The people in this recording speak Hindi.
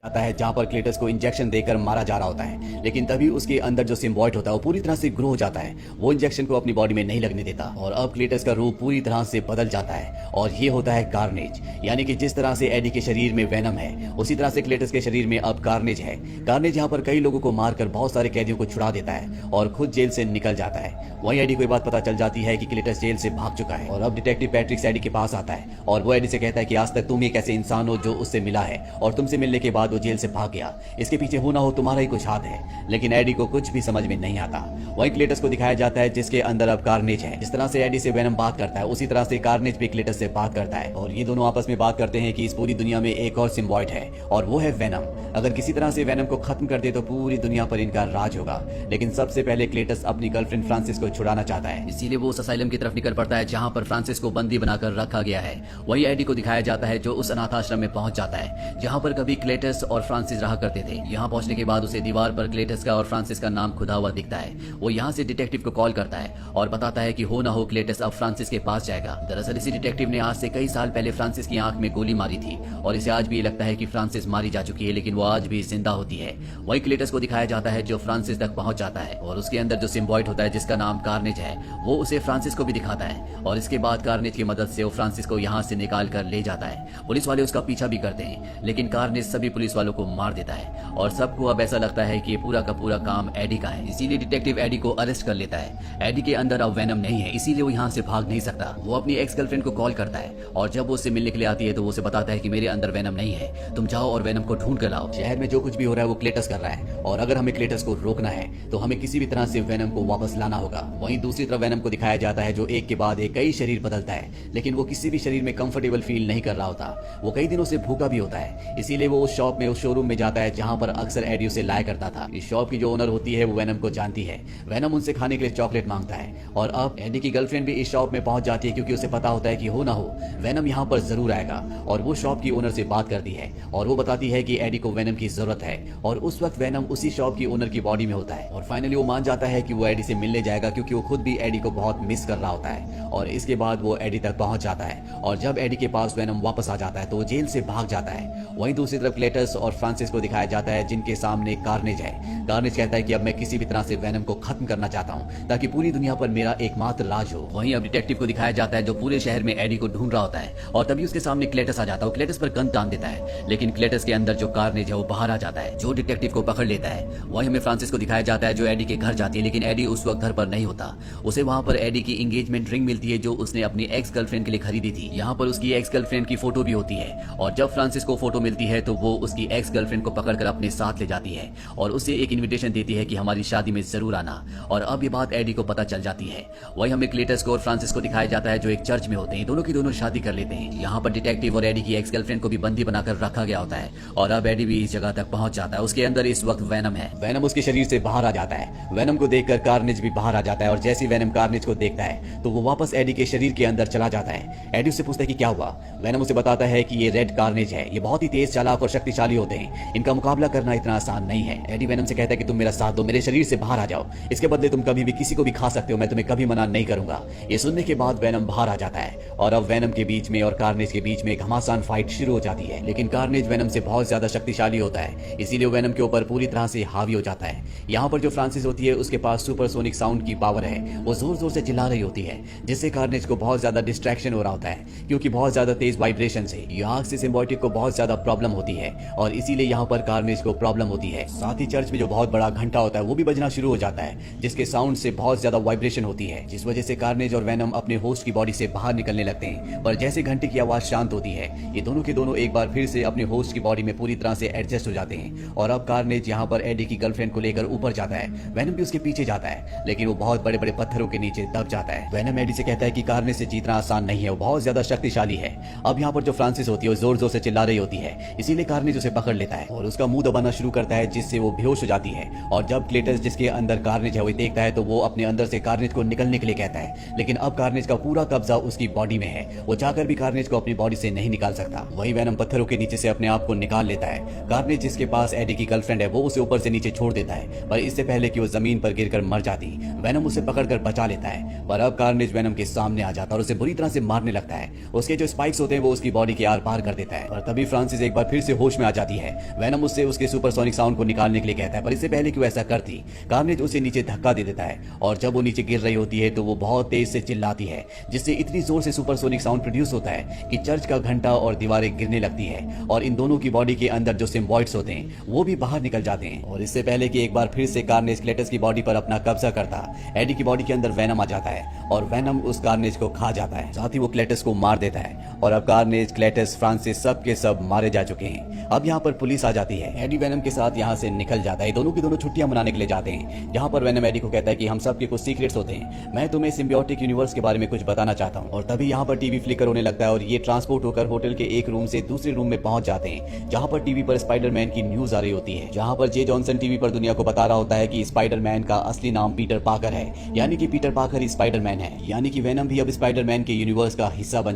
जाता है जहां पर क्लेटस को इंजेक्शन देकर मारा जा रहा होता है, लेकिन तभी उसके अंदर जो सिम्बॉयट होता है वो पूरी तरह से ग्रो हो जाता है। वो इंजेक्शन को अपनी बॉडी में नहीं लगने देता और अब क्लेटस का रूप पूरी तरह से बदल जाता है और ये होता है कार्नेज। यानी कि जिस तरह से एडी के शरीर में वेनम है, उसी तरह से क्लेटस के शरीर में अब कार्नेज है। कार्नेज यहाँ पर कई लोगों को मारकर बहुत सारे कैदियों को छुड़ा देता है और खुद जेल से निकल जाता है। वहीं एडी को बात पता चल जाती है कि क्लेटस जेल से भाग चुका है और अब डिटेक्टिव पैट्रिक एडी के पास आता है और वो एडी से कहता है कि आज तक तुम एक ऐसे इंसान हो जो उससे मिला है और तुमसे मिलने के बाद वो जेल से भाग गया। इसके पीछे हो ना हो तुम्हारा ही कुछ हाथ है। लेकिन एडी को कुछ भी समझ में नहीं आता। वहीं क्लेटस को दिखाया जाता है जिसके अंदर अब कार्नेज है। जिस तरह से एडी से वेनम बात करता है, उसी तरह से कार्नेज भी क्लेटस से बात करता है और ये दोनों आपस में बात करते हैं कि इस पूरी दुनिया में एक और सिम्बॉयट है और वो है वेनम। अगर किसी तरह से वेनम को खत्म कर दे तो पूरी दुनिया पर इनका राज होगा। लेकिन सबसे पहले क्लेटस अपनी गर्लफ्रेंड फ्रांसिस को छुड़ाना चाहता है, इसीलिए वो उस असाइलम की तरफ निकल पड़ता है जहां पर फ्रांसिस को बंदी बनाकर रखा गया है। वहीं एडी को दिखाया जाता है जो उस अनाथ आश्रम में पहुंच जाता है जहां पर कभी क्लेटस और फ्रांसिस रहा करते थे। यहाँ पहुंचने के बाद उसे दीवार पर क्लेटस का और फ्रांसिस का नाम खुदा हुआ दिखता है। वो यहाँ से डिटेक्टिव को कॉल करता है और बताता है कि हो ना हो क्लेटस अब फ्रांसिस के पास जाएगा। दरअसल इसी डिटेक्टिव ने आज से कई साल पहले फ्रांसिस की आंख में गोली मारी थी और इसे आज भी ये लगता है कि फ्रांसिस मारी जा चुकी है, लेकिन वो आज भी जिंदा होती है। वही क्लेटस को दिखाया जाता है जो फ्रांसिस तक पहुंच जाता है और उसके अंदर जो सिम्बॉयट होता है जिसका नाम कार्नेज है, वो उसे फ्रांसिस को भी दिखाता है और इसके बाद कार्नेज की मदद से वो फ्रांसिस को यहाँ से निकाल कर ले जाता है। पुलिस वाले उसका पीछा भी करते हैं, लेकिन कार्नेज सभी पुलिस वालों को मार देता है और सबको अब ऐसा लगता है कि ये पूरा का पूरा काम एडी का है। इसीलिए डिटेक्टिव एडी को अरेस्ट कर लेता है। एडी के अंदर अब वेनम नहीं है, इसीलिए वो यहाँ से भाग नहीं सकता। वो अपनी एक्स गर्लफ्रेंड को कॉल करता है और जब वो उससे मिलने के लिए आती है तो वो उसे बताता है कि मेरे अंदर वेनम नहीं है, तुम जाओ और वेनम को ढूंढ कर लाओ। शहर में जो कुछ भी हो रहा है वो क्लेटस कर रहा है और अगर हमें क्लेटस को रोकना है तो हमें किसी भी तरह से वेनम को वापस लाना होगा। वहीं दूसरी तरफ वेनम को दिखाया जाता है जो एक के बाद एक कई शरीर बदलता है, लेकिन वो किसी भी शरीर में कंफर्टेबल फील नहीं कर रहा होता। वो कई दिनों से भूखा भी होता है, इसीलिए वो उस शॉप में, उस शोरूम में जाता है जहां पर अक्सर एडी उसे लाया करता था। इस शॉप की जो ओनर होती है वो वेनम को जानती है। वेनम उनसे खाने के लिए चॉकलेट मांगता है और अब एडी की गर्लफ्रेंड भी इस शॉप में पहुंच जाती है क्योंकि उसे पता होता है कि हो ना हो वेनम यहाँ पर जरूर आएगा और वो शॉप की ओनर से बात करती है और वो बताती है कि एडी को वेनम की जरूरत है और उस वक्त वेनम उसी शॉप की ओनर की बॉडी में होता है और फाइनली वो मान जाता है कि वो एडी से मिलने जाएगा क्योंकि वो खुद भी एडी को बहुत मिस कर रहा होता है। और इसके बाद वो एडी तक पहुंच जाता है और जब एडी के पास वेनम वापस आ जाता है तो वो जेल से भाग जाता है। वहीं दूसरी तरफ क्लेटस और फ्रांसिस को दिखाया जाता है जिनके सामने कार्नेज है। कार्नेज कहता है कि अब मैं किसी भी तरह से वेनम को खत्म करना चाहता हूं ताकि पूरी दुनिया पर मेरा एकमात्र राज हो। वहीं अब डिटेक्टिव को दिखाया जाता है जो पूरे शहर में एडी को ढूंढ रहा होता है और तभी उसके सामने क्लेटस आ जाता है। क्लेटस पर गन तान देता है, लेकिन क्लेटस के अंदर जो कार्नेज है वो बाहर आ जाता है जो डिटेक्टिव को पकड़ लेता है। वहीं हमें फ्रांसिस को दिखाया जाता है जो एडी के घर जाती है, लेकिन एडी उस वक्त घर पर नहीं होता। उसे वहां पर एडी की एंगेजमेंट रिंग मिलती है जो उसने अपनी एक्स गर्लफ्रेंड के लिए खरीदी थी। यहाँ पर उसकी एक्स गर्लफ्रेंड की फोटो भी होती है और जब फ्रांसिस को फोटो मिलती है तो वो उसकी एक्स गर्लफ्रेंड को पकड़कर अपने साथ ले जाती है और उसे एक इन्विटेशन देती है कि हमारी शादी में जरूर आना। और अब ये बात एडी को पता चल जाती है। वही हमें क्लेटस को और फ्रांसिस को दिखाया जाता है जो एक चर्च में होते हैं। दोनों की दोनों शादी कर लेते हैं। यहाँ पर डिटेक्टिव और एडी की एक्स गर्लफ्रेंड को भी बंदी बनाकर रखा गया होता है और अब एडी भी इस जगह तक पहुंच जाता है। उसके अंदर इस वक्त वेनम है। वेनम उसके शरीर से बाहर आ जाता है। वेनम को देखकर कार्नेज भी बाहर आ जाता है और जैसे वेनम कार्नेज को देखता है तो वो वापस एडी के शरीर के अंदर चला जाता है। एडी उससे पूछता है कि क्या हुआ। वेनम उसे बताता है कि ये रेड कार्नेज है, ये बहुत ही तेज, चालाक और शक्तिशाली होते हैं, इनका मुकाबला करना इतना आसान नहीं है। एडी वेनम से कहता है कि तुम मेरा साथ दो, मेरे शरीर से बाहर आ जाओ, इसके बदले तुम कभी भी किसी को भी खा सकते हो, मैं तुम्हें कभी मना नहीं करूंगा। ये सुनने के बाद वेनम बाहर आ जाता है और अब वेनम के बीच में और कार्नेज के बीच में एक घमासान फाइट शुरू हो जाती है। लेकिन कार्नेज वेनम से बहुत ज्यादा शक्तिशाली होता है, इसीलिए वेनम के ऊपर पूरी तरह से हावी हो जाता है। यहाँ पर जो फ्रांसिस होती है उसके पास सुपरसोनिक साउंड की पावर है। वो जोर जोर से चिल्ला रही होती है जिससे कार्नेज को बहुत ज्यादा डिस्ट्रैक्शन हो रहा होता है क्योंकि बहुत ज्यादा तेज वाइब्रेशन से यहाँ से सिम्बायोटिक को बहुत ज्यादा प्रॉब्लम होती है और इसीलिए यहाँ पर कार्नेज को प्रॉब्लम होती है। साथ ही चर्च में जो बहुत बड़ा घंटा होता है वो भी बजना शुरू हो जाता है जिसके साउंड से बहुत ज्यादा वाइब्रेशन होती है, जिस वजह से कार्नेज और वेनम अपने होस्ट की बॉडी से बाहर निकलने लगते हैं। पर जैसे घंटे की आवाज शांत होती है ये दोनों के दोनों एक बार फिर से अपने होस्ट की बॉडी में पूरी तरह से एडजस्ट हो जाते हैं और अब कार्नेज यहाँ पर एडी की गर्लफ्रेंड को लेकर ऊपर जाता है। वेनम भी उसके पीछे जाता है लेकिन वो बहुत बड़े बड़े पत्थरों के नीचे दब जाता है। वेनम एडी से कहता है कि कार्नेज से जीतना आसान नहीं है, वो बहुत ज्यादा शक्तिशाली है। अब यहाँ पर जो फ्रांसिस होती है वो जोर जोर से चिल्ला रही होती है, इसीलिए कार्नेज उसे पकड़ लेता है और उसका मुंह दबाना शुरू करता है जिससे वो बेहोश हो जाती है। और जब क्लेटस जिसके अंदर कार्नेज है वो देखता है तो वो अपने अंदर से कार्नेज को निकलने के लिए कहता है, लेकिन अब कार्नेज का पूरा कब्जा उसकी बॉडी में है। वो जाकर भी कार्नेज को अपनी बॉडी से नहीं निकाल सकता। वही वेनम पत्थरों के नीचे से अपने आप को निकाल लेता है। कार्नेज जिसके पास एडी की गर्लफ्रेंड है वो उसे ऊपर से नीचे छोड़ देता है, पर इससे पहले कि वो जमीन पर गिरकर मर जाती वेनम उसे पकड़कर बचा लेता है। पर अब कार्नेज वेनम के सामने आ जाता है और उसे बुरी तरह से मारने लगता है। उसके जो स्पाइक्स होते हैं वो उसकी बॉडी के आर पार कर देता है। और तभी फ्रांसिस एक बार फिर से होश में आ जाती है। वेनम उससे उसके सुपरसोनिक साउंड को निकालने के लिए कहता है, पर इससे पहले कि वो ऐसा करती कार्नेज उसे नीचे धक्का दे देता है। और जब वो नीचे गिर रही होती है तो वो बहुत तेज से चिल्लाती है, जिससे इतनी जोर से सुपरसोनिक साउंड प्रोड्यूस होता है कि चर्च का घंटा और दीवारें गिरने लगती है। और इन दोनों की बॉडी के अंदर जो सिम्बॉइड्स होते हैं वो भी बाहर निकल जाते हैं। और इससे पहले कि एक बार फिर से कार्नेज क्लेटस की बॉडी पर अपना कब्जा करता, एडी की बॉडी के अंदर वेनम आ जाता है और वेनम उस कार्नेज को खा जाता है। साथ ही वो क्लेटस को मार देता है। और अब कार्नेज, क्लेटस, फ्रांसिस सब के सब मारे जा चुके हैं। अब यहाँ पर पुलिस आ जाती है। एडी वेनम के साथ यहाँ से निकल जाता है। दोनों की दोनों छुट्टियां मनाने के लिए जाते हैं, जहाँ पर वेनम एडी को कहता है कि हम सब के कुछ सीक्रेट्स होते हैं, मैं तुम्हें सिम्बियोटिक यूनिवर्स के बारे में कुछ बताना चाहता हूँ। और तभी यहाँ पर टीवी फ्लिकर होने लगता है और ये ट्रांसपोर्ट होकर होटल के एक रूम से दूसरे रूम में पहुंच जाते हैं, जहाँ पर टीवी पर स्पाइडरमैन की न्यूज आ रही होती है, जहाँ पर जे जॉनसन टीवी पर दुनिया को बता रहा होता है कि स्पाइडरमैन का असली नाम पीटर पार्कर है, यानी कि पीटर पार्कर ही स्पाइडरमैन है, यानी कि वेनम भी अब स्पाइडरमैन के यूनिवर्स का हिस्सा बन